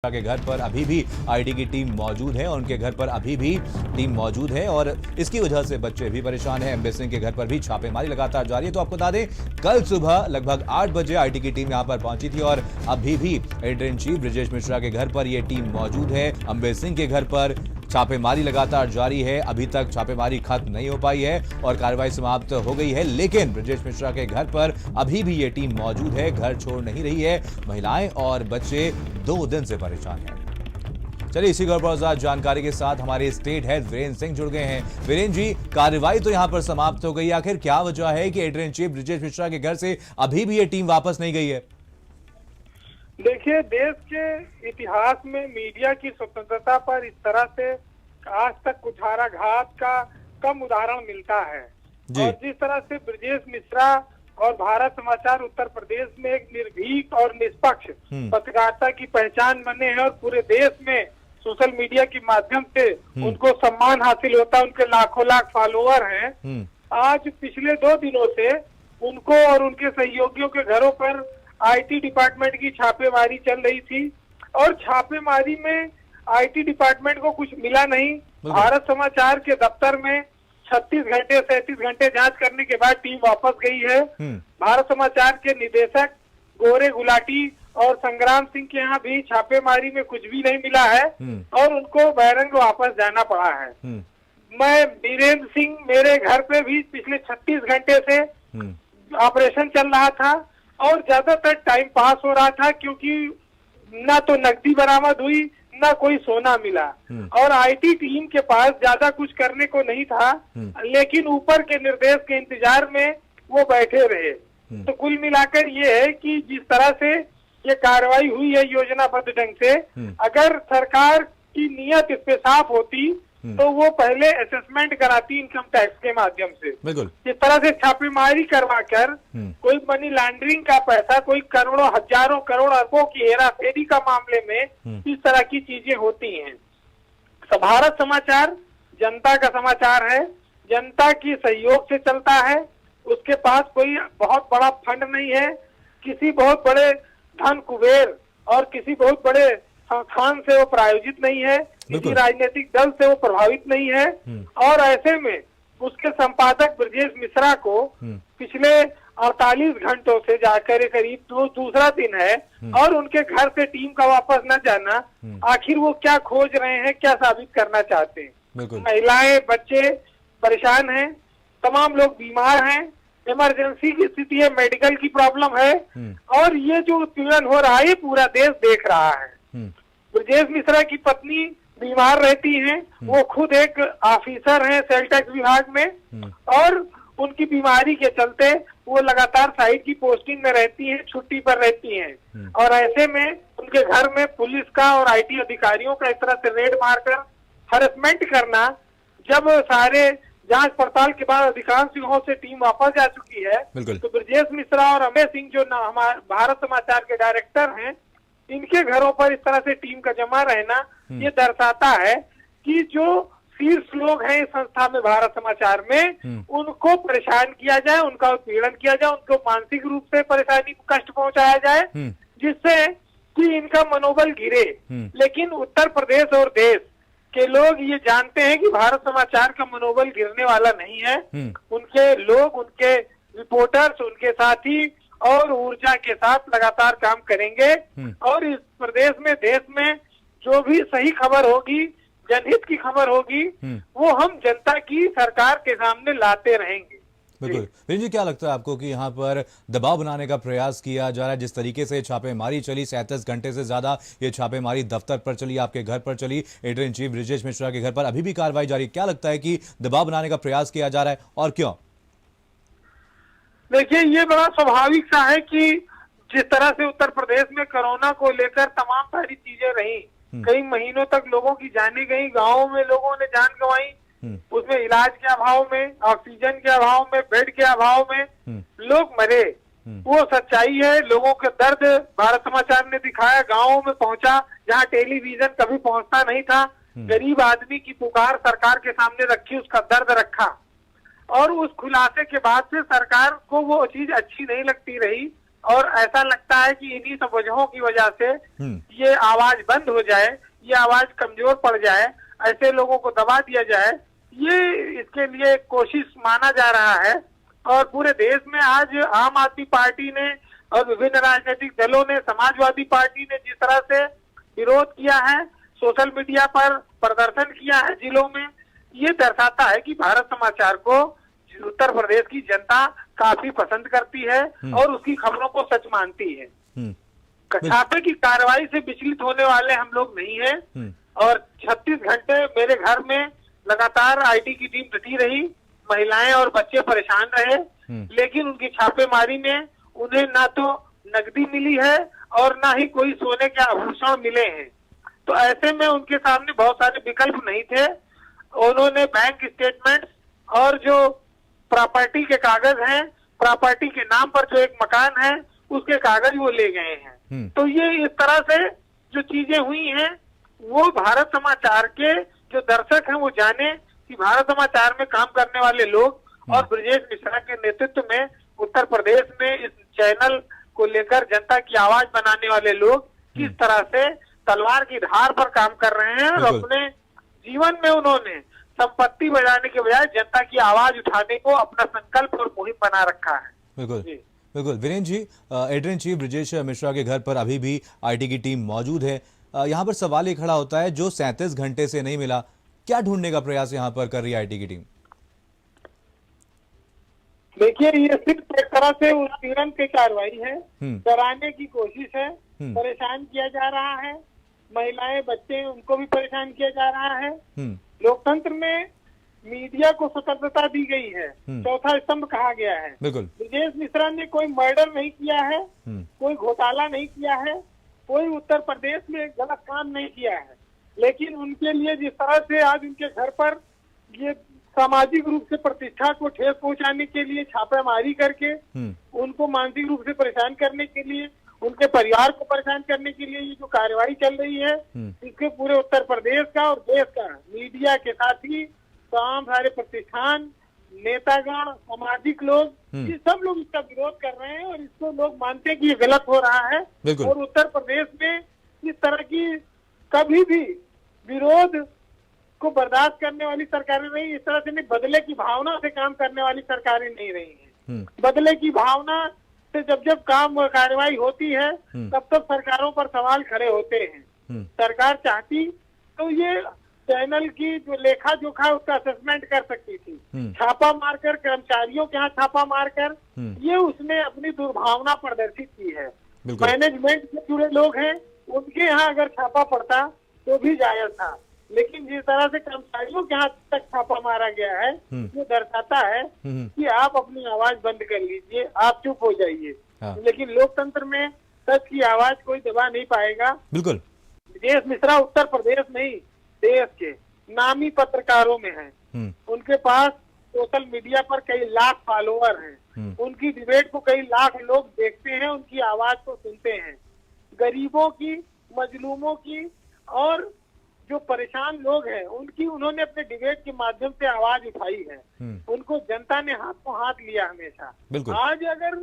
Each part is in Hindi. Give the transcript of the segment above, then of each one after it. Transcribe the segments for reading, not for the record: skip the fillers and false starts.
के घर पर अभी भी आईटी की टीम मौजूद है और उनके घर पर अभी भी टीम मौजूद है और इसकी वजह से बच्चे भी परेशान हैं। एमबी सिंह के घर पर भी छापेमारी लगातार जारी है। तो आपको बता दें, कल सुबह लगभग 8 बजे आईटी की टीम यहां पर पहुंची थी और अभी भी editor in chief Brajesh Mishra के घर पर यह टीम मौजूद है। एमबी सिंह के घर पर छापेमारी लगातार जारी है। अभी तक छापेमारी खत्म नहीं हो पाई है और कार्रवाई समाप्त हो गई है, लेकिन ब्रजेश मिश्रा के घर पर अभी भी ये टीम मौजूद है, घर छोड़ नहीं रही है। महिलाएं और बच्चे 2 दिन से परेशान हैं। चलिए इसी खबर पर ज्यादा जानकारी के साथ हमारे स्टेट हेड वीरेंद्र सिंह जुड़ गए हैं। वीरेंद्र जी, कार्रवाई तो यहां पर समाप्त हो गई, आखिर क्या वजह है कि editor in chief Brajesh Mishra के घर से अभी भी ये टीम वापस नहीं गई है? देखिए, देश के इतिहास में मीडिया की स्वतंत्रता पर इस तरह से आज तक कुठाराघात का कम उदाहरण मिलता है। और जिस तरह से ब्रजेश मिश्रा और भारत समाचार उत्तर प्रदेश में एक निर्भीक और निष्पक्ष पत्रकारिता की पहचान बने हैं और पूरे देश में सोशल मीडिया के माध्यम से उनको सम्मान हासिल होता है, उनके लाखों लाख फॉलोअर हैं। आज पिछले 2 दिनों से उनको और उनके सहयोगियों के घरों पर आईटी डिपार्टमेंट की छापेमारी चल रही थी और छापेमारी में आईटी डिपार्टमेंट को कुछ मिला नहीं। भारत समाचार के दफ्तर में 36 घंटे 37 घंटे जांच करने के बाद टीम वापस गई है। भारत समाचार के निदेशक गोरे गुलाटी और संग्राम सिंह के यहाँ भी छापेमारी में कुछ भी नहीं मिला है और उनको बहरंग वापस जाना पड़ा है। मैं वीरेंद्र सिंह, मेरे घर पे भी पिछले 36 घंटे से ऑपरेशन चल रहा था और ज्यादातर टाइम पास हो रहा था, क्योंकि ना तो नकदी बरामद हुई ना कोई सोना मिला और आईटी टीम के पास ज्यादा कुछ करने को नहीं था, लेकिन ऊपर के निर्देश के इंतजार में वो बैठे रहे। तो कुल मिलाकर ये है कि जिस तरह से ये कार्रवाई हुई है योजनाबद्ध ढंग से, अगर सरकार की नीयत इस पे साफ होती तो वो पहले असेसमेंट कराती इनकम टैक्स के माध्यम से। जिस तरह से छापेमारी करवाकर कोई मनी लॉन्ड्रिंग का पैसा, कोई करोड़ों हजारों करोड़ अरबों की हेराफेरी का मामले में इस तरह की चीजें होती हैं। तो भारत समाचार जनता का समाचार है, जनता की सहयोग से चलता है, उसके पास कोई बहुत बड़ा फंड नहीं है, किसी बहुत बड़े धन कुबेर और किसी बहुत बड़े संस्थान से वो प्रायोजित नहीं है, किसी राजनीतिक दल से वो प्रभावित नहीं है। और ऐसे में उसके संपादक ब्रजेश मिश्रा को पिछले 48 घंटों से जाकर करीब दूसरा दिन है और उनके घर से टीम का वापस न जाना, आखिर वो क्या खोज रहे हैं, क्या साबित करना चाहते हैं? महिलाएं बच्चे परेशान हैं, तमाम लोग बीमार हैं, इमरजेंसी की स्थिति है, मेडिकल की प्रॉब्लम है और ये जो उत्पीड़न हो रहा है ये पूरा देश देख रहा है। ब्रजेश मिश्रा की पत्नी बीमार रहती हैं, वो खुद एक ऑफिसर हैं सेल टैक्स विभाग में और उनकी बीमारी के चलते वो लगातार साइट की पोस्टिंग में रहती हैं, छुट्टी पर रहती हैं और ऐसे में उनके घर में पुलिस का और आईटी अधिकारियों का इस तरह से रेड मारकर हरेसमेंट करना, जब सारे जांच पड़ताल के बाद अधिकांश जगहों से टीम वापस जा चुकी है, तो ब्रजेश मिश्रा और एमबी सिंह जो हमारे भारत समाचार के डायरेक्टर हैं, इनके घरों पर इस तरह से टीम का जमा रहना ये दर्शाता है कि जो शीर्ष लोग हैं इस संस्था में भारत समाचार में, उनको परेशान किया जाए, उनका उत्पीड़न किया जाए, उनको मानसिक रूप से परेशानी कष्ट पहुंचाया जाए, जिससे कि इनका मनोबल गिरे। लेकिन उत्तर प्रदेश और देश के लोग ये जानते हैं कि भारत समाचार का मनोबल गिरने वाला नहीं है। उनके लोग, उनके रिपोर्टर्स, उनके साथी और ऊर्जा के साथ लगातार काम करेंगे और इस प्रदेश में, देश में जो भी सही खबर होगी, जनहित की खबर होगी, वो हम जनता की सरकार के सामने लाते रहेंगे। बिल्कुल। वीरेंद्र जी, क्या लगता है आपको कि यहाँ पर दबाव बनाने का प्रयास किया जा रहा है? जिस तरीके से छापेमारी चली, 37 घंटे से ज्यादा ये छापेमारी दफ्तर पर चली, आपके घर पर चली, editor in chief Brajesh Mishra के घर पर अभी भी कार्रवाई जारी, क्या लगता है कि दबाव बनाने का प्रयास किया जा रहा है और क्यों? देखिए, ये बड़ा स्वाभाविक सा है कि जिस तरह से उत्तर प्रदेश में कोरोना को लेकर तमाम सारी चीजें रही, कई महीनों तक लोगों की जानें गई, गाँवों में लोगों ने जान गंवाई, उसमें इलाज के अभाव में, ऑक्सीजन के अभाव में, बेड के अभाव में लोग मरे। वो सच्चाई है। लोगों के दर्द भारत समाचार ने दिखाया, गाँवों में पहुंचा जहाँ टेलीविजन कभी पहुंचता नहीं था। गरीब आदमी की पुकार सरकार के सामने रखी, उसका दर्द रखा और उस खुलासे के बाद से सरकार को वो चीज अच्छी नहीं लगती रही और ऐसा लगता है कि इन्हीं सब वजहों की वजह से ये आवाज बंद हो जाए, ये आवाज कमजोर पड़ जाए, ऐसे लोगों को दबा दिया जाए, ये इसके लिए कोशिश माना जा रहा है। और पूरे देश में आज आम आदमी पार्टी ने और विभिन्न राजनीतिक दलों ने, समाजवादी पार्टी ने जिस तरह से विरोध किया है, सोशल मीडिया पर प्रदर्शन किया है जिलों में, ये दर्शाता है कि भारत समाचार को उत्तर प्रदेश की जनता काफी पसंद करती है और उसकी खबरों को सच मानती है। छापे की कार्रवाई से विचलित होने वाले हम लोग नहीं हैं और 36 घंटे मेरे घर में लगातार आईटी की टीम डटी रही, महिलाएं और बच्चे परेशान रहे, लेकिन उनकी छापेमारी में उन्हें ना तो नकदी मिली है और ना ही कोई सोने के आभूषण मिले हैं। तो ऐसे में उनके सामने बहुत सारे विकल्प नहीं थे। उन्होंने बैंक स्टेटमेंट और जो प्रॉपर्टी के कागज हैं, प्रॉपर्टी के नाम पर जो एक मकान है उसके कागज वो ले गए हैं। तो ये इस तरह से जो चीजें हुई हैं वो भारत समाचार के जो दर्शक हैं वो जाने कि भारत समाचार में काम करने वाले लोग और ब्रजेश मिश्रा के नेतृत्व में उत्तर प्रदेश में इस चैनल को लेकर जनता की आवाज बनाने वाले लोग किस तरह से तलवार की धार पर काम कर रहे हैं और अपने जीवन में उन्होंने संपत्ति बजाने के बजाय जनता की आवाज उठाने को अपना संकल्प और मुहिम बना रखा है। बिल्कुल बिल्कुल। Virendra ji, editor in chief Brajesh Mishra के घर पर अभी भी आईटी की टीम मौजूद है। यहाँ पर सवाल ये खड़ा होता है, जो 37 घंटे से नहीं मिला, क्या ढूंढने का प्रयास यहाँ पर कर रही है आईटी की टीम? देखिए, ये सिर्फ एक तरह से उत्पीड़न की कार्रवाई है, डराने की कोशिश है, परेशान किया जा रहा है, महिलाएं बच्चे उनको भी परेशान किया जा रहा है। लोकतंत्र में मीडिया को स्वतंत्रता दी गई है, चौथा स्तंभ कहा गया है। ब्रजेश मिश्रा ने कोई मर्डर नहीं किया है, कोई घोटाला नहीं किया है, कोई उत्तर प्रदेश में गलत काम नहीं किया है, लेकिन उनके लिए जिस तरह से आज उनके घर पर ये सामाजिक रूप से प्रतिष्ठा को ठेस पहुंचाने के लिए छापेमारी करके उनको मानसिक रूप से परेशान करने के लिए, उनके परिवार को परेशान करने के लिए ये जो कार्रवाई चल रही है, इसके पूरे उत्तर प्रदेश का और देश का मीडिया के साथ ही तमाम सारे प्रतिष्ठान, नेतागण, सामाजिक लोग, ये सब लोग इसका विरोध कर रहे हैं और इसको लोग मानते हैं कि ये गलत हो रहा है। और उत्तर प्रदेश में इस तरह की कभी भी विरोध को बर्दाश्त करने वाली सरकारें नहीं, इस तरह से नहीं, बदले की भावना से काम करने वाली सरकारें नहीं रही हैं। बदले की भावना से जब जब काम कार्रवाई होती है तब तब सरकारों पर सवाल खड़े होते हैं। सरकार चाहती तो ये चैनल की जो लेखा जोखा उसका असेसमेंट कर सकती थी, छापा मारकर, कर्मचारियों के यहाँ छापा मारकर ये उसने अपनी दुर्भावना प्रदर्शित की है। मैनेजमेंट से जुड़े लोग हैं, उनके यहाँ अगर छापा पड़ता तो भी जायज था, लेकिन जिस तरह से कर्मचारियों के हाथ तक छापा मारा गया है, ये दर्शाता है कि आप अपनी आवाज बंद कर लीजिए, आप चुप हो जाइए। लेकिन लोकतंत्र में सच की आवाज कोई दबा नहीं पाएगा। बिल्कुल। ब्रजेश मिश्रा उत्तर प्रदेश नहीं, देश के नामी पत्रकारों में है। उनके पास सोशल मीडिया पर कई लाख फॉलोअर हैं, उनकी डिबेट को कई लाख लोग देखते हैं, उनकी आवाज को सुनते हैं। गरीबों की, मजलूमों की और जो परेशान लोग हैं उनकी उन्होंने अपने डिबेट के माध्यम से आवाज उठाई है। उनको जनता ने हाथों हाथ लिया हमेशा। आज अगर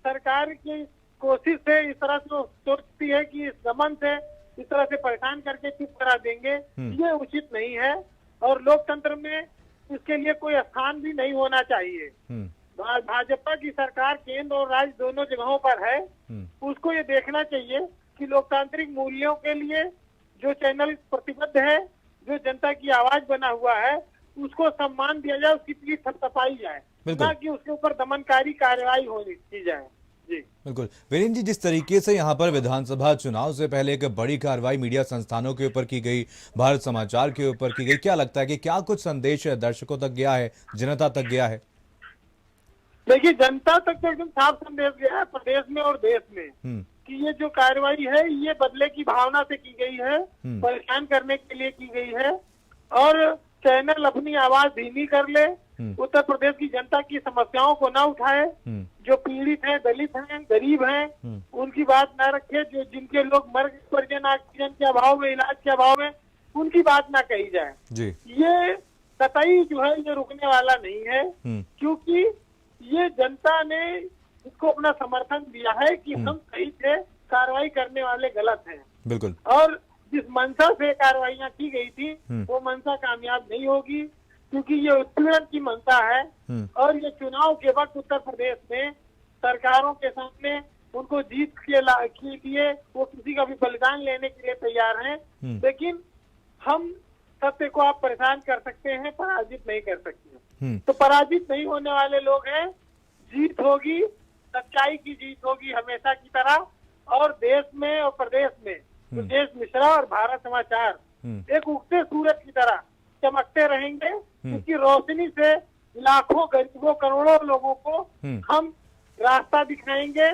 सरकार की कोशिश से इस तरह से सोचती है कि इस दमन से इस तरह से परेशान करके चुप करा देंगे, ये उचित नहीं है और लोकतंत्र में इसके लिए कोई स्थान भी नहीं होना चाहिए। भाजपा की सरकार केंद्र और राज्य दोनों जगहों पर है, उसको ये देखना चाहिए कि लोकतांत्रिक मूल्यों के लिए जो चैनल प्रतिबद्ध है, जो जनता की आवाज बना हुआ है, उसको सम्मान दिया जाए, उसकी पीठ थपथपाई जाए, ना कि उसके ऊपर दमनकारी कार्रवाई होनी की जाए। जी बिल्कुल। वीरेंद्र जी, जिस तरीके से यहाँ पर विधानसभा चुनाव से पहले एक बड़ी कार्रवाई मीडिया संस्थानों के ऊपर की गई, भारत समाचार के ऊपर की गई, क्या लगता है कि क्या कुछ संदेश दर्शकों तक गया है, जनता तक गया है? देखिए, जनता तक तो एकदम साफ संदेश गया है प्रदेश में और देश में कि ये जो कार्रवाई है ये बदले की भावना से की गई है, परेशान करने के लिए की गई है और चैनल अपनी आवाज धीमी कर ले, उत्तर प्रदेश की जनता की समस्याओं को ना उठाए, जो पीड़ित हैं, दलित हैं, गरीब हैं, उनकी बात ना रखे, जो जिनके लोग मर परिजन ऑक्सीजन के अभाव में, इलाज के अभाव में, उनकी बात ना कही जाए। ये कतई जो है ये रुकने वाला नहीं है, क्योंकि ये जनता ने इसको अपना समर्थन दिया है कि हम सही थे, कार्रवाई करने वाले गलत हैं। बिल्कुल। और जिस मंशा से कार्रवाइयां की गई थी वो मंशा कामयाब नहीं होगी, क्योंकि ये उत्पीड़न की मंशा है। और ये चुनाव के वक्त उत्तर प्रदेश में सरकारों के सामने उनको जीत के लिए वो किसी का भी बलिदान लेने के लिए तैयार हैं। लेकिन हम सत्य को आप परेशान कर सकते हैं, पराजित नहीं कर सकते। तो पराजित नहीं होने वाले लोग हैं। जीत होगी, सच्चाई की जीत होगी हमेशा की तरह। और देश में और प्रदेश में सुदेश मिश्रा और भारत समाचार एक उगते सूरज की तरह चमकते रहेंगे, क्योंकि रोशनी से लाखों गरीबों करोड़ों लोगों को हम रास्ता दिखाएंगे,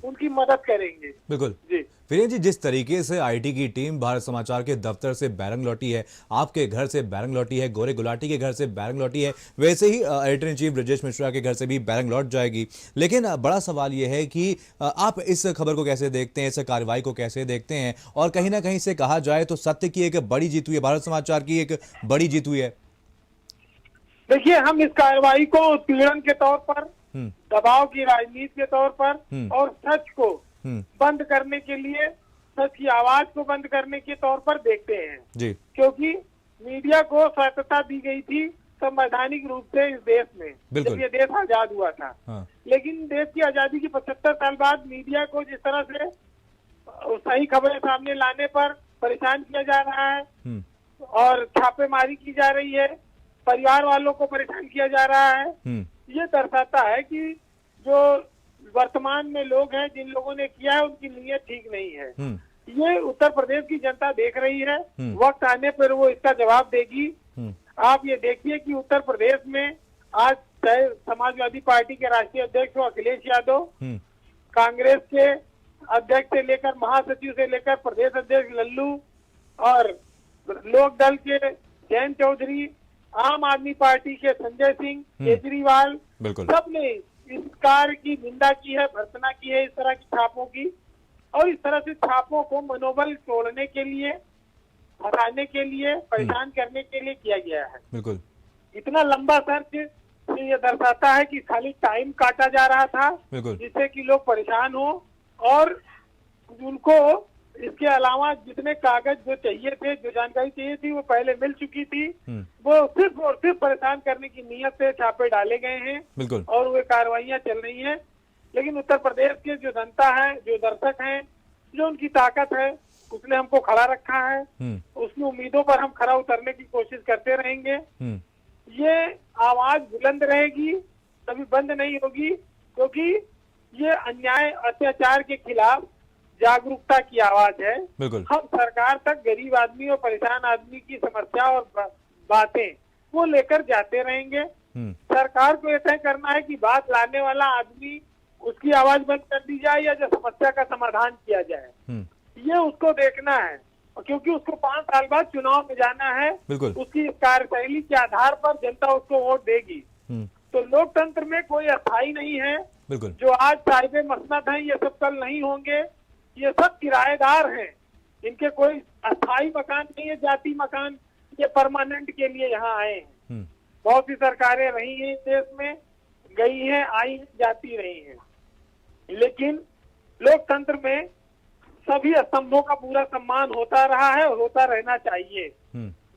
उनकी मदद करेंगे। बिल्कुल जी वीरेंद्र जी, जिस तरीके से आईटी की टीम भारत समाचार के दफ्तर से बैरंग लौटी है, आपके घर से बैरंग लौटी है, गोरे गुलाटी के घर से बैरंग लौटी है, वैसे ही editor in chief Brajesh Mishra के घर से भी बैरंग लौट जाएगी। लेकिन बड़ा सवाल यह है कि आप इस खबर को कैसे देखते हैं, इस कार्रवाई को कैसे देखते हैं? और कहीं ना कहीं से कहा जाए तो सत्य की एक बड़ी जीत हुई है, भारत समाचार की एक बड़ी जीत हुई है। देखिए, हम इस कार्रवाई को उत्पीड़न के तौर पर, दबाव की राजनीति के तौर पर और सच को बंद करने के लिए, सच की आवाज को बंद करने के तौर पर देखते हैं जी। क्योंकि मीडिया को स्वायत्तता दी गई थी संवैधानिक रूप से इस देश में, जब ये देश आजाद हुआ था। हाँ। लेकिन देश की आजादी के 75 साल बाद मीडिया को जिस तरह से सही खबरें सामने लाने पर परेशान किया जा रहा है और छापेमारी की जा रही है, परिवार वालों को परेशान किया जा रहा है, ये दर्शाता है कि जो वर्तमान में लोग हैं, जिन लोगों ने किया है, उनकी नीयत ठीक नहीं है। ये उत्तर प्रदेश की जनता देख रही है। वक्त आने पर वो इसका जवाब देगी। आप ये देखिए कि उत्तर प्रदेश में आज चाहे समाजवादी पार्टी के राष्ट्रीय अध्यक्ष हो अखिलेश यादव, कांग्रेस के अध्यक्ष से लेकर महासचिव से लेकर प्रदेश अध्यक्ष लल्लू और लोक दल के जयंत चौधरी, आम आदमी पार्टी के संजय सिंह, केजरीवाल, सबने इस कार्य की निंदा की है, भर्त्सना की है इस तरह की छापों की। और इस तरह से छापों को मनोबल तोड़ने के लिए, हटाने के लिए, परेशान करने के लिए किया गया है। बिल्कुल। इतना लंबा सर्च ये दर्शाता है कि खाली टाइम काटा जा रहा था, जिससे कि लोग परेशान हो और उनको इसके अलावा जितने कागज जो चाहिए थे, जो जानकारी चाहिए थी, वो पहले मिल चुकी थी। वो सिर्फ और सिर्फ परेशान करने की नीयत से छापे डाले गए हैं और वे कार्रवाइयां चल रही हैं। लेकिन उत्तर प्रदेश के जो जनता है, जो दर्शक हैं, जो उनकी ताकत है, उसने हमको खड़ा रखा है। उसकी उम्मीदों पर हम खरा उतरने की कोशिश करते रहेंगे। ये आवाज बुलंद रहेगी, कभी बंद नहीं होगी, क्योंकि ये अन्याय अत्याचार के खिलाफ जागरूकता की आवाज है। हम सरकार तक गरीब आदमी और परेशान आदमी की समस्या और बातें वो लेकर जाते रहेंगे। सरकार को यह तय करना है कि बात लाने वाला आदमी, उसकी आवाज बंद कर दी जाए या जो समस्या का समाधान किया जाए, ये उसको देखना है। क्योंकि उसको 5 साल बाद चुनाव में जाना है, उसकी कार्यशैली के आधार पर जनता उसको वोट देगी। तो लोकतंत्र में कोई अस्थाई नहीं है। जो आज साहिबे मसनद हैं, ये सब कल नहीं होंगे। ये सब किराएदार हैं, इनके कोई अस्थाई मकान नहीं है, जाति मकान। ये परमानेंट के लिए यहाँ आए हैं। बहुत सी सरकारें रही हैं इस देश में, गई हैं, आई हैं, जाती रही हैं, लेकिन लोकतंत्र में सभी स्तंभों का पूरा सम्मान होता रहा है और होता रहना चाहिए।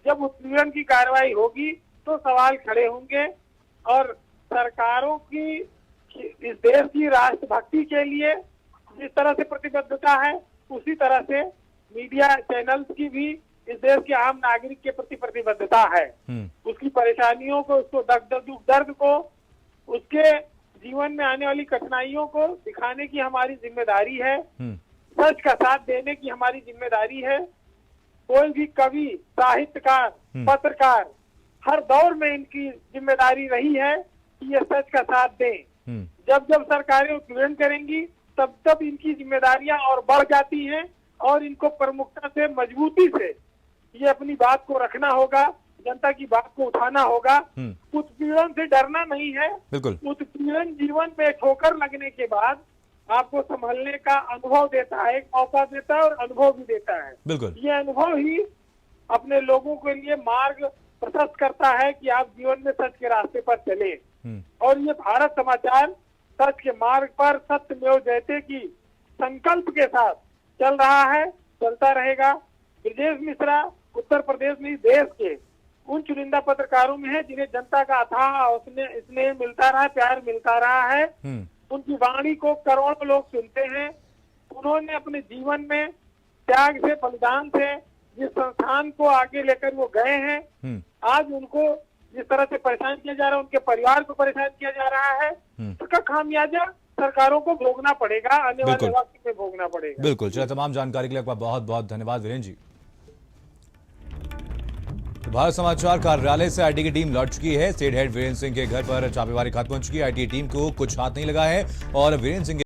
जब उत्पीड़न की कार्रवाई होगी तो सवाल खड़े होंगे और सरकारों की इस देश की राष्ट्रभक्ति के लिए जिस तरह से प्रतिबद्धता है, उसी तरह से मीडिया चैनल्स की भी इस देश के आम नागरिक के प्रति प्रतिबद्धता है। उसकी परेशानियों को, उसको दुख दर्द को, उसके जीवन में आने वाली कठिनाइयों को दिखाने की हमारी जिम्मेदारी है। सच का साथ देने की हमारी जिम्मेदारी है। कोई भी कवि, साहित्यकार, पत्रकार, हर दौर में इनकी जिम्मेदारी रही है कि ये सच का साथ दें। जब जब सरकारें उत्पीड़न करेंगी, तब तब इनकी जिम्मेदारियां और बढ़ जाती हैं और इनको प्रमुखता से, मजबूती से ये अपनी बात को रखना होगा, जनता की बात को उठाना होगा। उत्पीड़न से डरना नहीं है। उत्पीड़न जीवन में ठोकर लगने के बाद आपको संभलने का अनुभव देता है, एक मौका देता है और अनुभव भी देता है। ये अनुभव ही अपने लोगों के लिए मार्ग प्रशस्त करता है कि आप जीवन में सच के रास्ते पर चले। और ये भारत समाचार सच के मार्ग पर सत्यमेव जयते की संकल्प के साथ चल रहा है, चलता रहेगा। ब्रजेश मिश्रा उत्तर प्रदेश में देश के उन चुनिंदा पत्रकारों में है जिन्हें जनता का अथाह स्नेह मिलता रहा है, प्यार मिलता रहा है। उनकी वाणी को करोड़ों लोग सुनते हैं। उन्होंने अपने जीवन में त्याग से, बलिदान से जिस संस्थान को आगे लेकर वो गए हैं, आज उनको जिस तरह से परेशान किया जा रहा है, उनके परिवार को परेशान किया जा रहा है, उसका खामियाजा सरकारों को भोगना पड़ेगा, आने वाले वक्त में भोगना पड़ेगा। बिल्कुल। चलिए, तमाम जानकारी के लिए आपका बहुत बहुत धन्यवाद वीरेंद्र जी। भारत समाचार कार्यालय से आईटी की टीम लौट चुकी है। स्टेट हेड वीरेंद्र सिंह के घर पर छापेमारी खत्म हो चुकी है। आईटी टीम को कुछ हाथ नहीं लगा है और वीरेंद्र सिंह